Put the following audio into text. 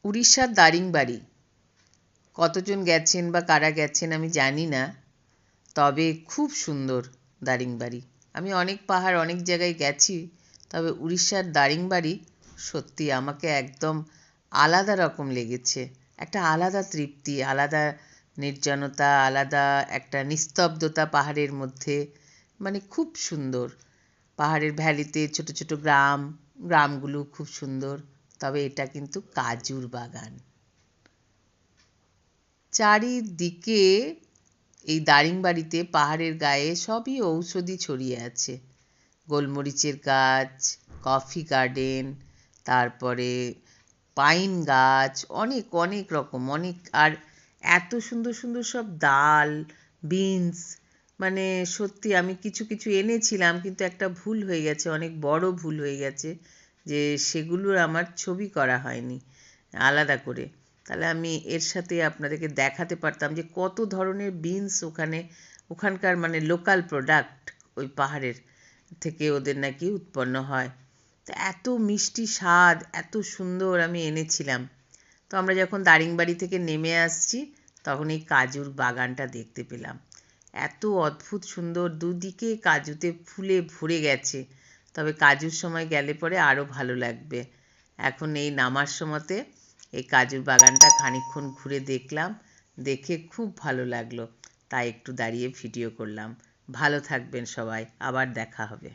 উড়িষ্যার দারিংবাড়ি কতজন গেছেন বা কারা গেছেন আমি জানি না, তবে খুব সুন্দর দারিংবাড়ি। আমি অনেক পাহাড় অনেক জায়গায় গেছি, তবে উড়িষ্যার দারিংবাড়ি সত্যি আমাকে একদম আলাদা রকম লেগেছে। একটা আলাদা তৃপ্তি, আলাদা নির্জনতা, আলাদা একটা নিস্তব্ধতা পাহাড়ের মধ্যে, মানে খুব সুন্দর। পাহাড়ের ভ্যালিতে ছোট ছোট গ্রামগুলো খুব সুন্দর। তবে এটা কিন্তু কাজুর বাগান চারিদিকে। এই দারিংবাড়িতে পাহাড়ের গায়ে সবই ঔষধি ছড়িয়ে আছে। গোলমরিচের গাছ, কফি গার্ডেন, তারপরে পাইন গাছ, অনেক অনেক রকম অনেক। আর এত সুন্দর সুন্দর সব ডাল, বিনস, মানে সত্যি আমি কিছু কিছু এনেছিলাম, কিন্তু একটা ভুল হয়ে গেছে, অনেক বড় ভুল হয়ে গেছে, যে সেগুলোর আমার ছবি করা হয়নি আলাদা করে। তাহলে আমি এর সাথে আপনাদেরকে দেখাতে পারতাম যে কত ধরনের বিনস ওখানকার মানে লোকাল প্রোডাক্ট, ওই পাহাড়ের থেকে ওদের নাকি উৎপন্ন হয়। তো এত মিষ্টি স্বাদ, এত সুন্দর আমি এনেছিলাম। তো আমরা যখন দারিংবাড়ি থেকে নেমে আসছি, তখন এই কাজুর বাগানটা দেখতে পেলাম। এত অদ্ভুত সুন্দর, দুদিকে কাজুতে ফুলে ভরে গেছে। তবে কাজুর সময় গেলে পরে আরও ভালো লাগবে। এখন এই নামার সময়তে এই কাজুর বাগানটা খানিকক্ষণ ঘুরে দেখলাম, দেখে খুব ভালো লাগলো, তাই একটু দাঁড়িয়ে ভিডিও করলাম। ভালো থাকবেন সবাই, আবার দেখা হবে।